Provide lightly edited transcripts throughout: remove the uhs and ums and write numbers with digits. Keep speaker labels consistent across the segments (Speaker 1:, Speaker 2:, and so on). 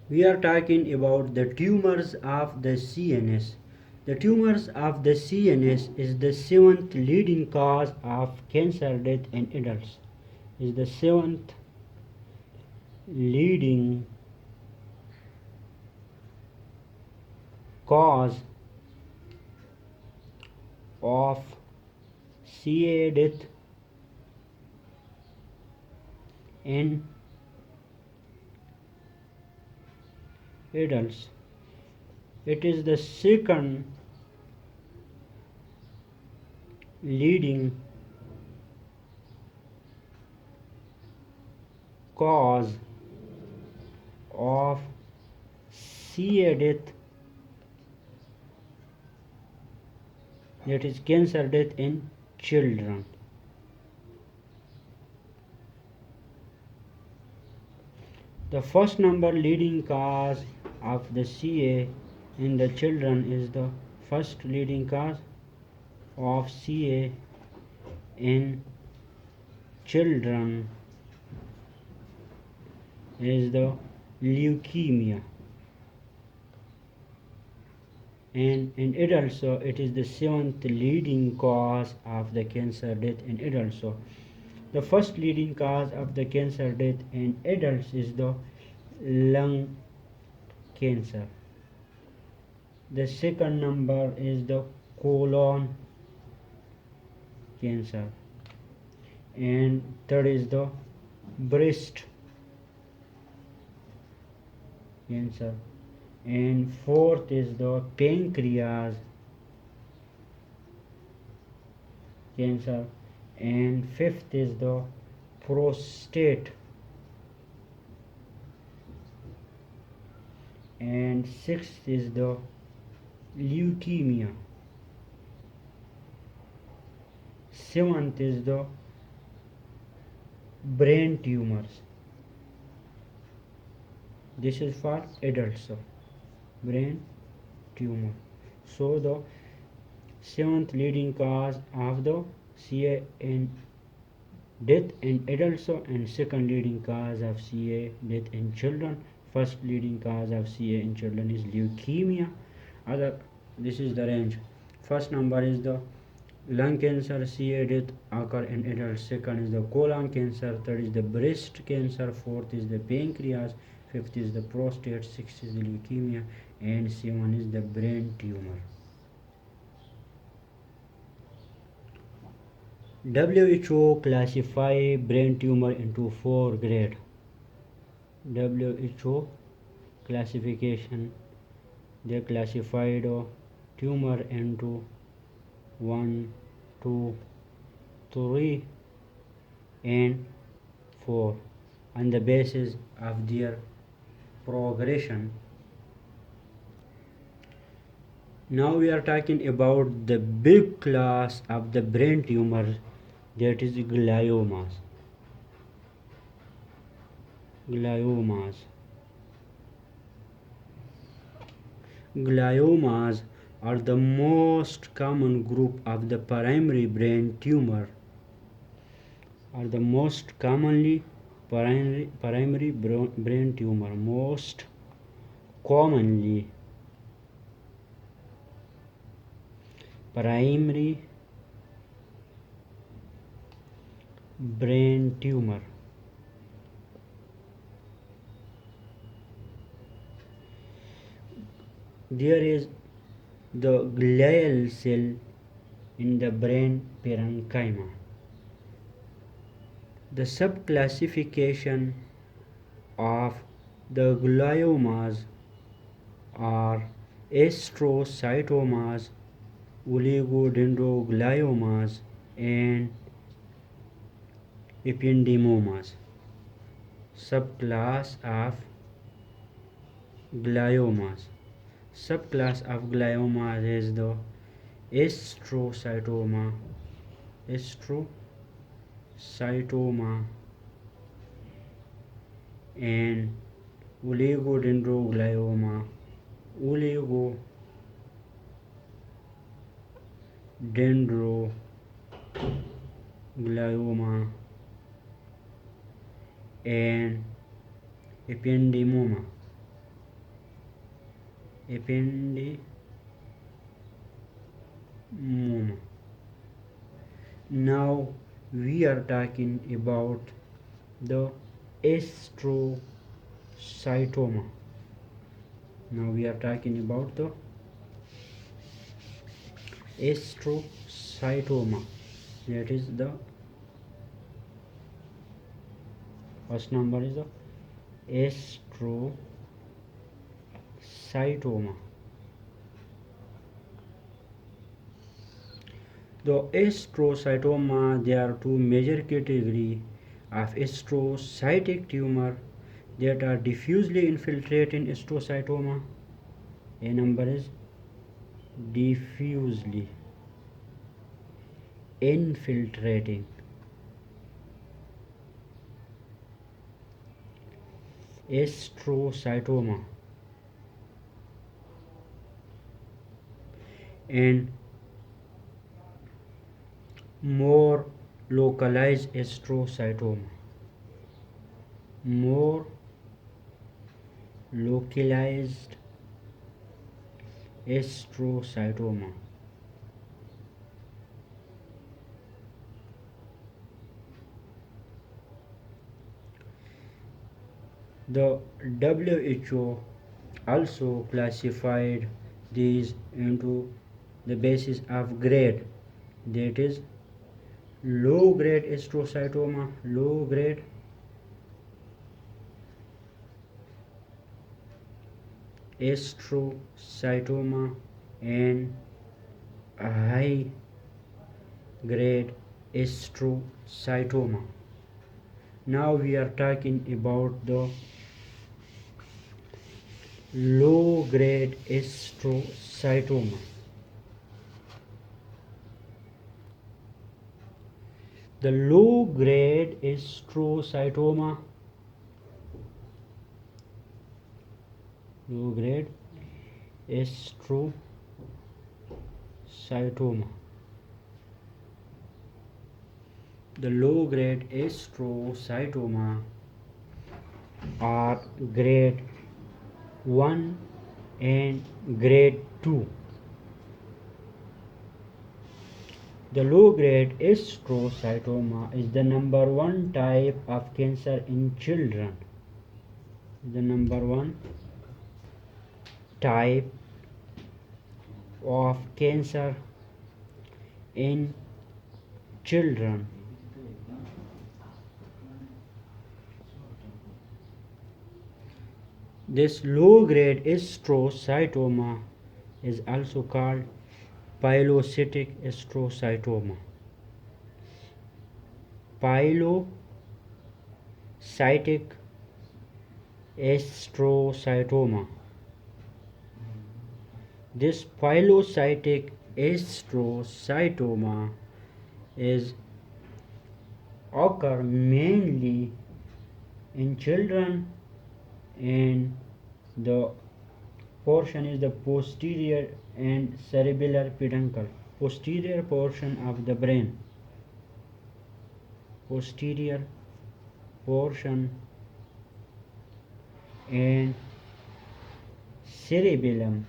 Speaker 1: We are talking about the tumors of the CNS. The tumors of the CNS is the seventh leading cause of cancer death in adults. Is the seventh leading cause of CA death in adults. It is the second leading cause of CA death, that is cancer death in children. The first number leading cause of the CA in the children is the first leading cause of CA in children is the leukemia, and in adults so it is the seventh leading cause of the cancer death in adults. So the first leading cause of the cancer death in adults is the lung cancer. The second number is the colon cancer, and third is the breast cancer, and fourth is the pancreas cancer, and fifth is the prostate, and sixth is the leukemia, seventh is the brain tumors. This is for adults, so brain tumor. So the seventh leading cause of the CA in death in adults, and second leading cause of CA death in children. First leading cause of CA in children is leukemia. This is the range. First number is the lung cancer, CA death occur in adults. Second is the colon cancer. Third is the breast cancer. Fourth is the pancreas. Fifth is the prostate. Sixth is the leukemia, and seven is the brain tumor. WHO classify brain tumor into 4 grades. WHO classification, they classified tumor into 1, 2, 3 and 4 on the basis of their progression. Now we are talking about the big class of the brain tumors, that is gliomas. Gliomas are the most common group of the primary brain tumor, most commonly primary brain tumor, most commonly primary brain tumor. There is the glial cell in the brain parenchyma. The subclassification of the gliomas are astrocytomas, oligodendrogliomas, and ependymomas. Subclass of gliomas. Subclass of gliomas is the astrocytoma, and oligodendroglioma, and ependymoma. ependymoma. Now we are talking about the astrocytoma. Now we are talking about the astrocytoma. That is the first number is the astrocytoma. The astrocytoma, there are two major categories of astrocytic tumor that are diffusely infiltrating astrocytoma. A number is diffusely infiltrating astrocytoma and more localized astrocytoma. More localized astrocytoma. The WHO also classified these into the basis of grade, that is low grade astrocytoma, low grade astrocytoma, and high grade astrocytoma. Now we are talking about the low grade astrocytoma. The low grade astrocytoma, low grade astrocytoma. The low grade astrocytoma are grade 1 and grade 2. The low grade astrocytoma is the number one type of cancer in children. The number one type of cancer in children. This low grade astrocytoma is also called Pylostatic Astrocytoma. Pylostatic Astrocytoma. This Pylostatic Astrocytoma is occur mainly in children, and the portion is the posterior and cerebellar peduncle, posterior portion of the brain, posterior portion and cerebellum.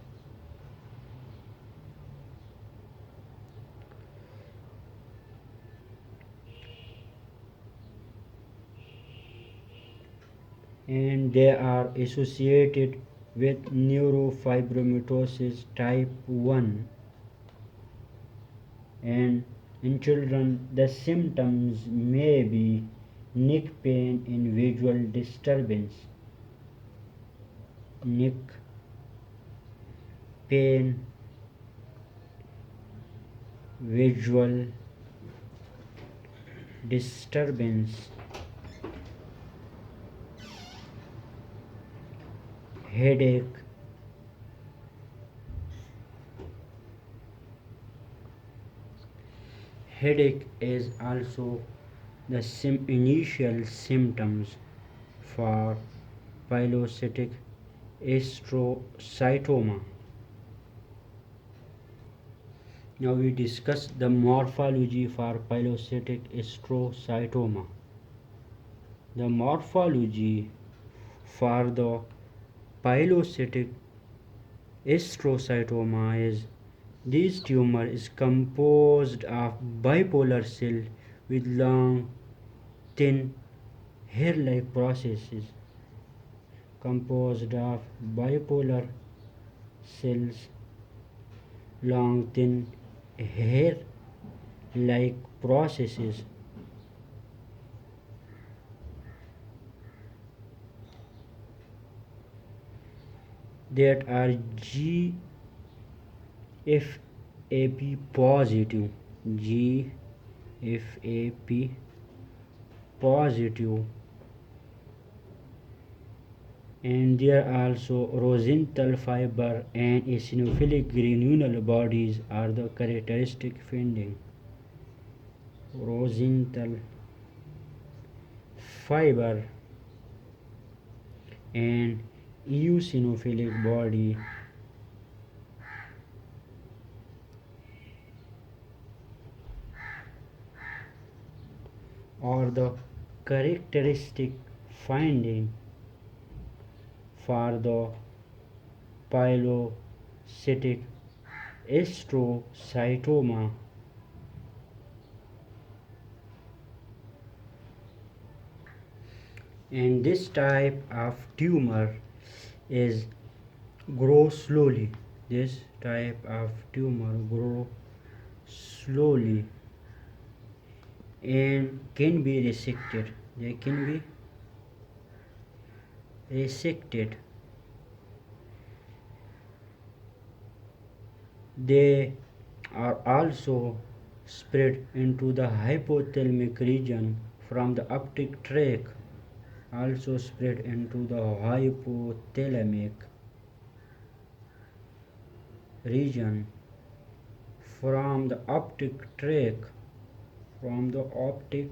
Speaker 1: And they are associated with neurofibromatosis type 1, and in children the symptoms may be neck pain and visual disturbance. Neck pain, visual disturbance, headache, headache is also the initial symptoms for pilocytic astrocytoma. Now we discuss the morphology for pilocytic astrocytoma. The morphology for the pilocytic Astrocytoma is this tumor is composed of bipolar cell with long, thin, hair-like processes. Composed of bipolar cells, long, thin, hair-like processes. That are GFAP positive, GFAP positive, and there are also rosenthal fiber and eosinophilic granule bodies are the characteristic finding. Rosenthal fiber and eosinophilic body are the characteristic finding for the Pylostatic Astrocytoma. And this type of tumor is grow slowly. This type of tumor grow slowly and can be resected. They can be resected. They are also spread into the hypothalamic region from the optic tract. Also spread into the hypothalamic region from the optic tract. From the optic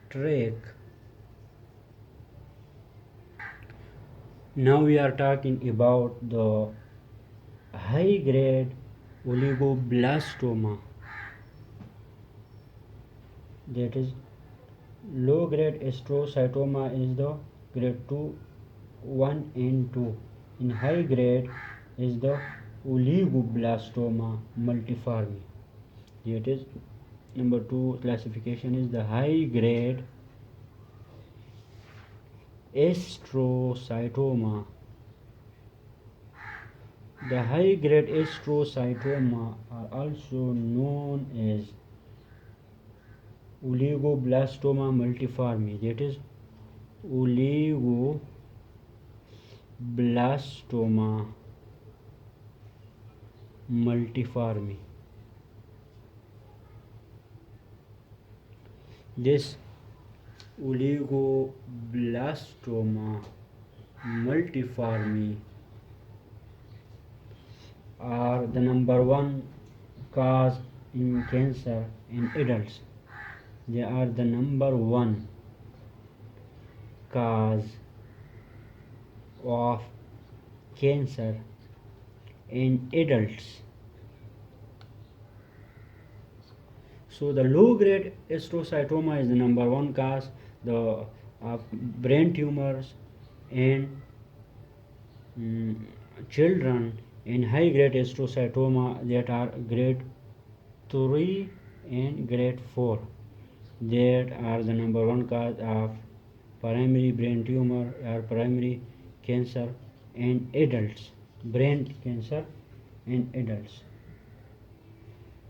Speaker 1: tract. Now we are talking about the high grade oligoblastoma, that is low grade astrocytoma is the grade 2, 1 and 2. In high grade is the oligoblastoma multiforme. That is number 2 classification is the high grade astrocytoma. The high grade astrocytoma are also known as oligoblastoma multiforme. That is oligoblastoma multiforme. This oligoblastoma multiforme are the number 1 cause in cancer in adults. They are the number 1 cause of cancer in adults. So the low grade astrocytoma is the number 1 cause of brain tumors and children in high grade astrocytoma that are grade 3 and grade 4. That are the number 1 cause of primary brain tumor or primary cancer in adults. Brain cancer in adults.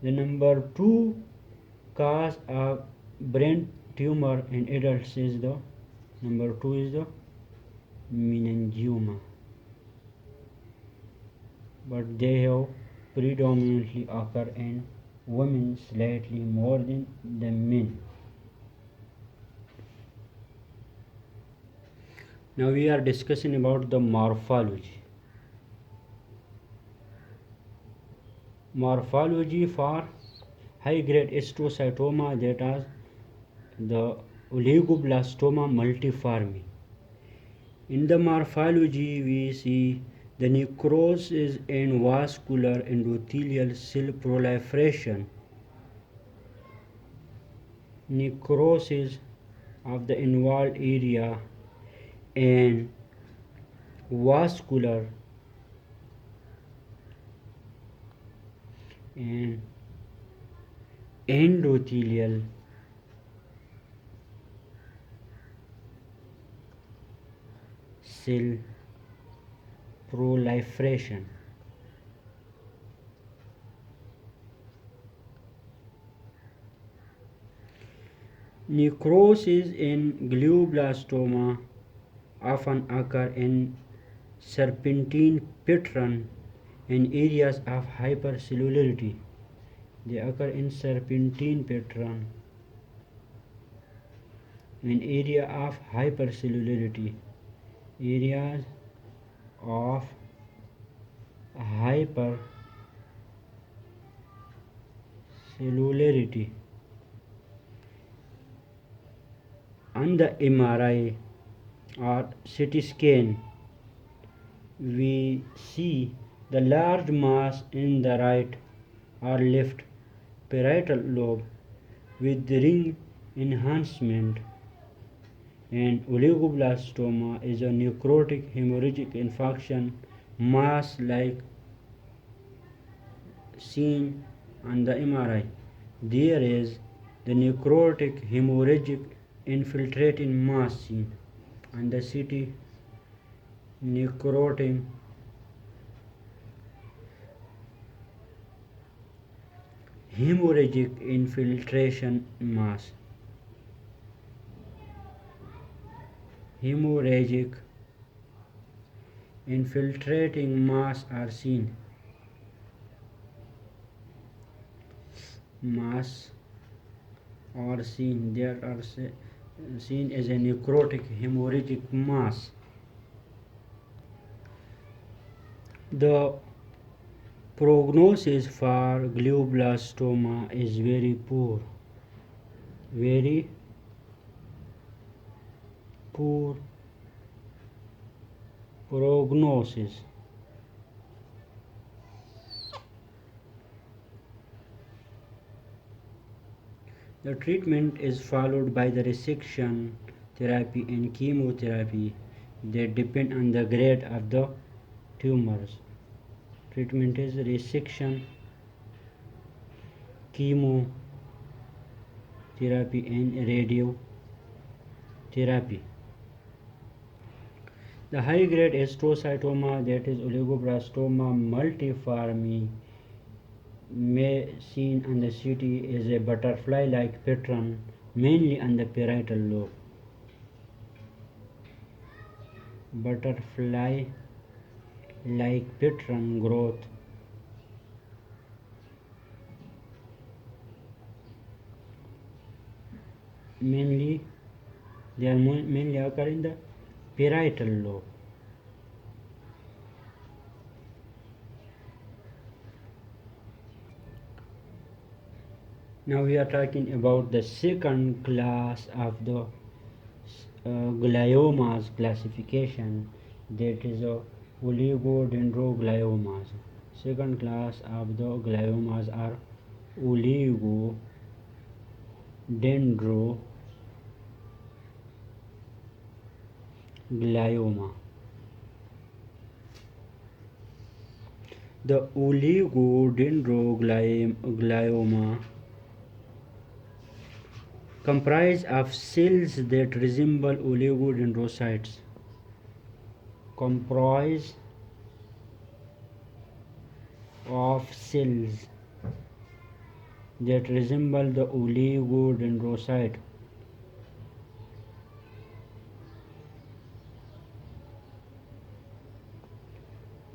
Speaker 1: The number 2 cause of brain tumor in adults is the number 2 is the meningioma, but they have predominantly occur in women slightly more than the men. Now we are discussing about the morphology. Morphology for high grade astrocytoma, that is the oligoblastoma multiforme. In the morphology we see the necrosis and vascular endothelial cell proliferation. Necrosis of the involved area and vascular and endothelial cell proliferation. Necrosis in glioblastoma often occur in serpentine pattern in areas of hypercellularity. They occur in serpentine pattern in area of hypercellularity. Areas of hypercellularity. On the MRI or CT scan, we see the large mass in the right or left parietal lobe with ring enhancement, and oligoblastoma is a necrotic hemorrhagic infarction mass like seen on the MRI. There is the necrotic hemorrhagic infiltrating mass seen on the CT. Necrotic hemorrhagic infiltration mass. Hemorrhagic infiltrating mass are seen. Mass are seen. There are seen as a necrotic hemorrhagic mass. The prognosis for glioblastoma is very poor. Very poor prognosis. The treatment is followed by the resection therapy and chemotherapy that depend on the grade of the tumors. Treatment is resection, chemotherapy and radiotherapy. The high-grade astrocytoma, that is oligoblastoma multiforme, may seen on the CT is a butterfly-like pattern, mainly on the parietal lobe. Butterfly-like pattern growth. They are mainly occur in the parietal lobe. Now we are talking about the second class of the gliomas classification, that is oligodendrogliomas. Second class of the gliomas are oligodendroglioma. The oligodendroglioma comprise of cells that resemble oligodendrocytes. Comprise of cells that resemble the oligodendrocyte.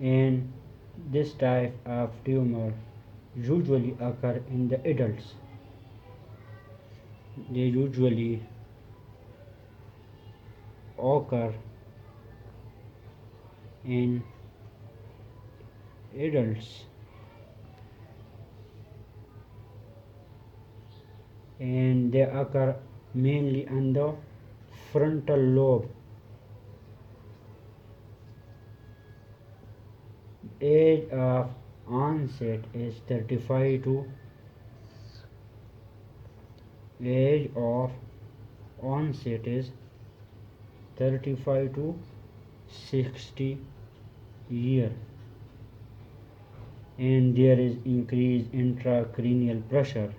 Speaker 1: And this type of tumor usually occur in the adults. They usually occur in adults, and they occur mainly on the frontal lobe. Age of onset is 35 to 60 years. and there is increased intracranial pressure,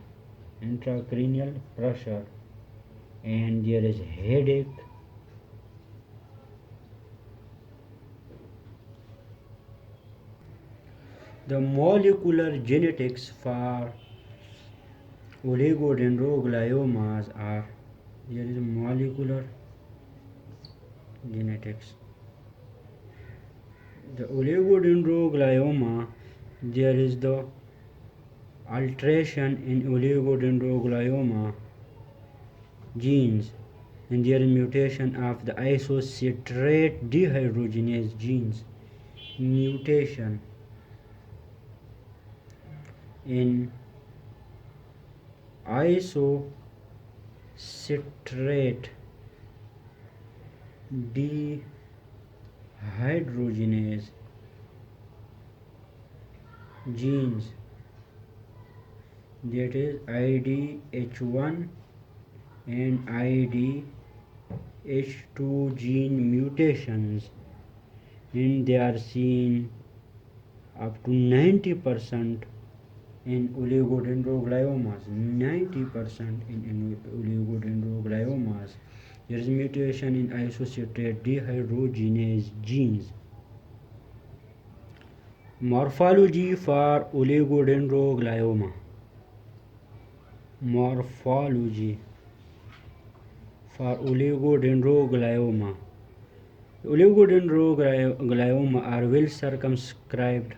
Speaker 1: and there is headache. The molecular genetics for oligodendrogliomas are, there is molecular genetics. The oligodendroglioma, there is the alteration in oligodendroglioma genes, and there is mutation of the isocitrate dehydrogenase genes, mutation in isocitrate dehydrogenase genes, that is IDH1 and IDH2 gene mutations, and they are seen up to 90% in oligodendrogliomas. 90% in oligodendrogliomas, there is mutation in isocitrate dehydrogenase genes. Morphology for oligodendroglioma. Morphology for oligodendroglioma. Oligodendroglioma are well circumscribed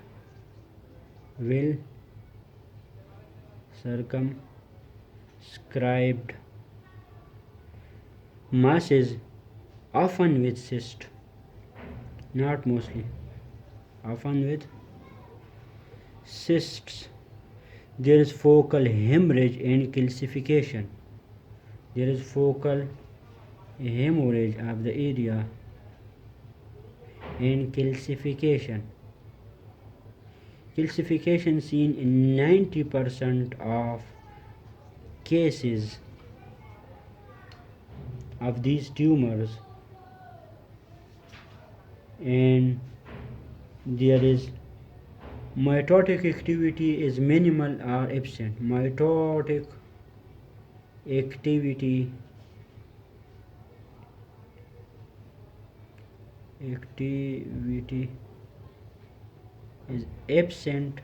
Speaker 1: masses, often with cyst, not mostly, often with cysts. There is focal hemorrhage and calcification. There is focal hemorrhage of the area and calcification. Calcification seen in 90% of cases of these tumors, and there is mitotic activity is minimal or absent. Mitotic activity is absent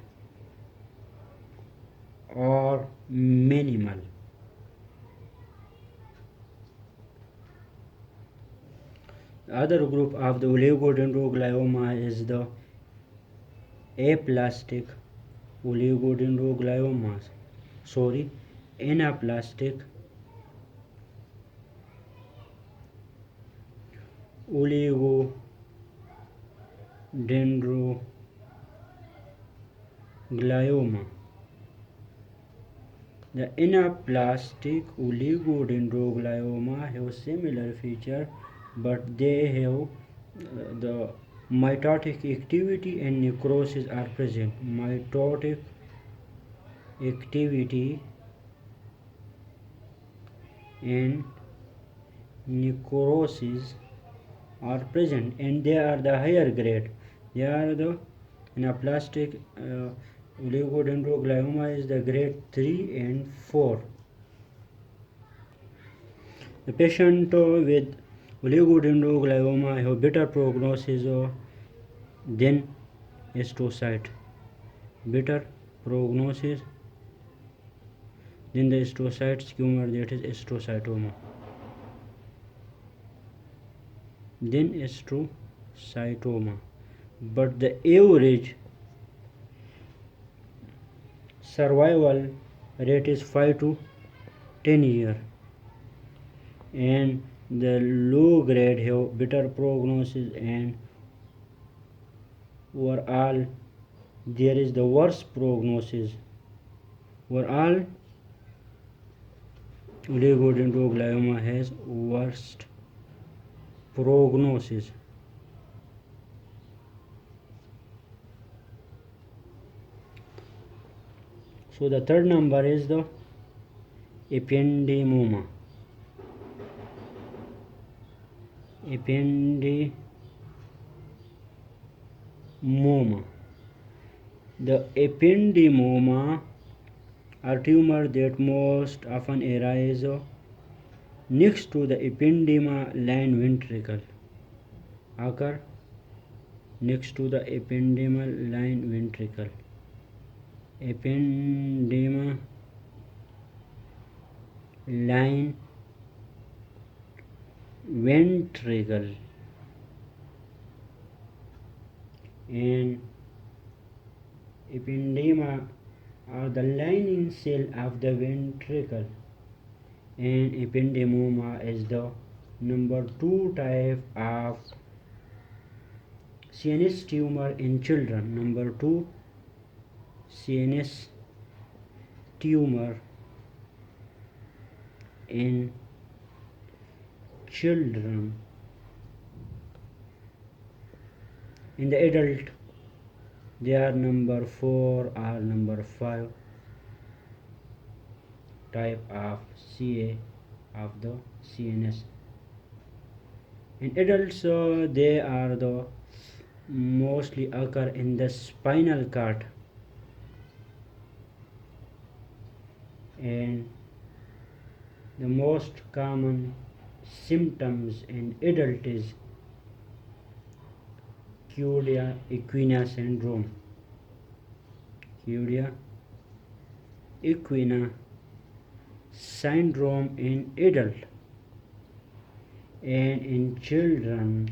Speaker 1: or minimal. The other group of the oligodendroglioma is the anaplastic oligodendrogliomas. Anaplastic oligodendroglioma. The anaplastic oligodendroglioma have similar feature, but they have the mitotic activity and necrosis are present. Mitotic activity and necrosis are present, and they are the higher grade. They are the anaplastic oligodendroglioma is the grade 3 and 4. The patient with oligodendroglioma have better prognosis than astrocyte. Better prognosis than the astrocytes tumor, that is astrocytoma. But the average survival rate is 5 to 10 years, and the low grade have better prognosis, and overall there is the worst prognosis. Overall oligodendroglioma has worst prognosis. So the third number is the ependymoma. The ependymoma are tumors that most often arise next to the ependyma line ventricle. Occur next to the ependymal line ventricle. Ependyma line ventricle and ependyma are the lining cell of the ventricle, and ependymoma is the number 2 type of CNS tumor in children. Number 2 CNS tumor in children. In the adult, they are number 4 or number 5 type of CA of the CNS. In adults, they are the mostly occur in the spinal cord, and the most common symptoms in adult is Curia equina syndrome. Curia equina syndrome in adult, and in children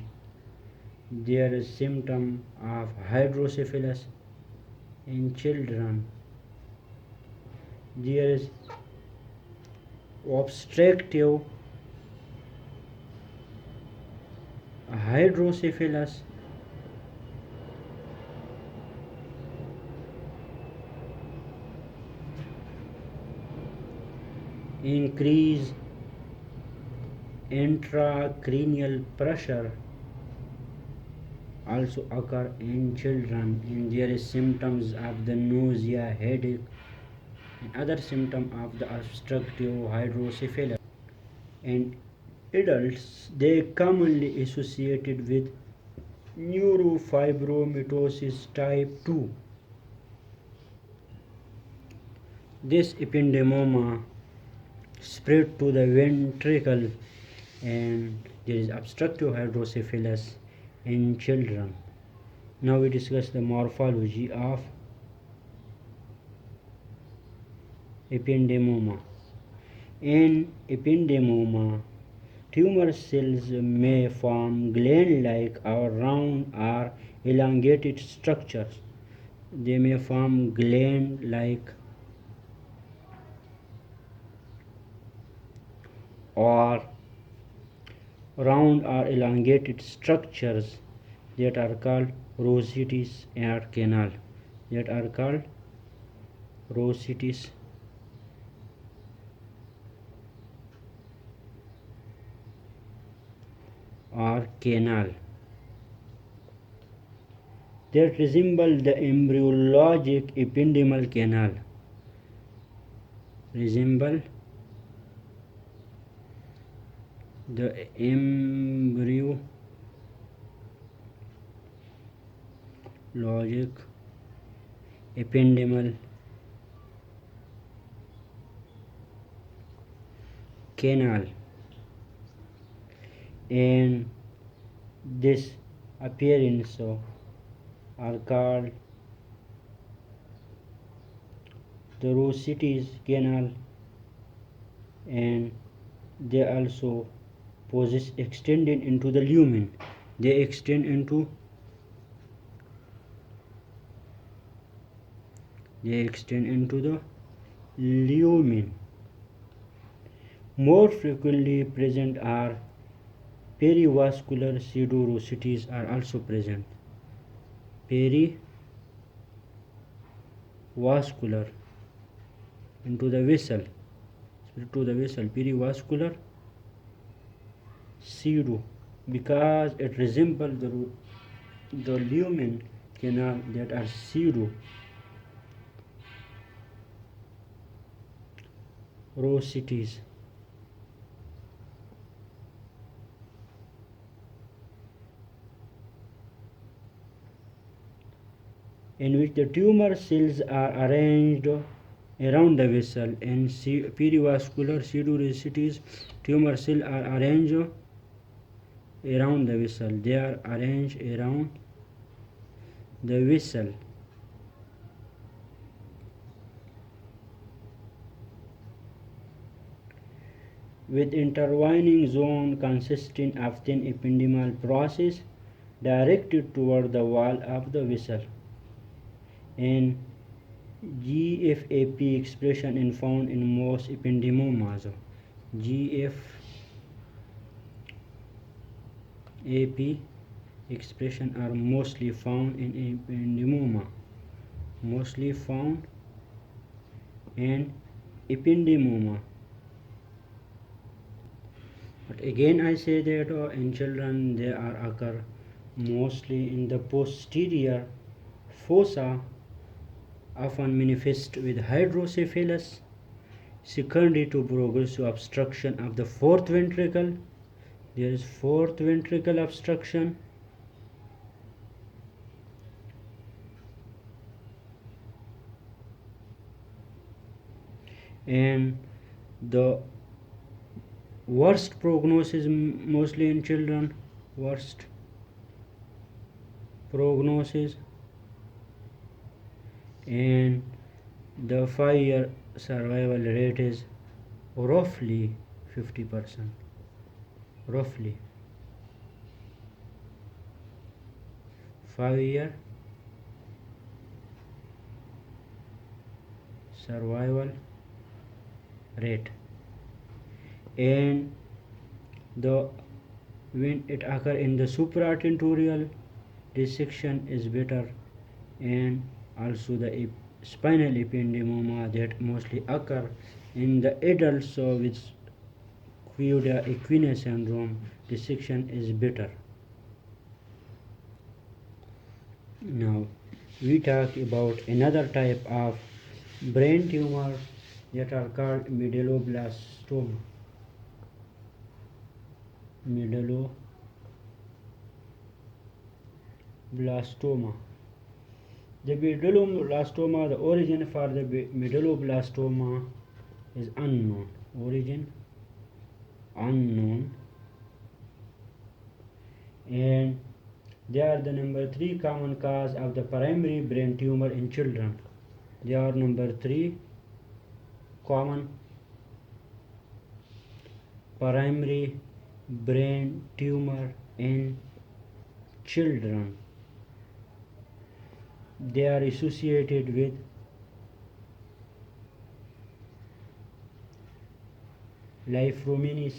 Speaker 1: there is symptom of hydrocephalus. In children there is obstructive hydrocephalus, increase intracranial pressure also occur in children, and there is symptoms of the nausea, headache, and other symptom of the obstructive hydrocephalus. In adults, they commonly associated with neurofibromatosis type 2. This ependymoma spread to the ventricle, and there is obstructive hydrocephalus in children. Now we discuss the morphology of ependymoma. In ependymoma, tumor cells may form gland-like or round or elongated structures. They may form gland-like or round or elongated structures that are called rosities or canal. That are called rosities or canal, that resemble the embryologic ependymal canal. Resemble the embryologic ependymal canal, and this appearance are called the rosities canal, and they also possess extended into the lumen. They extend into the lumen. More frequently present are perivascular pseudorosities are also present. Perivascular into the vessel, perivascular pseudo, because it resembles the lumen canal, that are pseudo rosities. in which the tumor cells are arranged around the vessel. In perivascular pseudorhizosties, tumor cells are arranged around the vessel. They are arranged around the vessel. With intervening zone consisting of thin ependymal process directed toward the wall of the vessel. And GFAP expression is found in most ependymomas. GFAP expression are mostly found in ependymoma. Mostly found in ependymoma. But again I say that in children they are occur mostly in the posterior fossa, often manifest with hydrocephalus, secondary to progressive obstruction of the fourth ventricle. There is fourth ventricle obstruction. And the worst prognosis mostly in children, worst prognosis, and the 5-year survival rate is roughly 50%. Roughly 5-year survival rate. And when it occur in the supratentorial, dissection is better, and also the spinal ependymoma that mostly occur in the adults with quiodia equina syndrome, dissection is better. Now we talk about another type of brain tumor that are called medulloblastoma. Medulloblastoma. The medulloblastoma, the origin for the medulloblastoma is unknown. Origin unknown. And they are the number 3 common cause of the primary brain tumor in children. They are number 3 common primary brain tumor in children. They are associated with life-ruining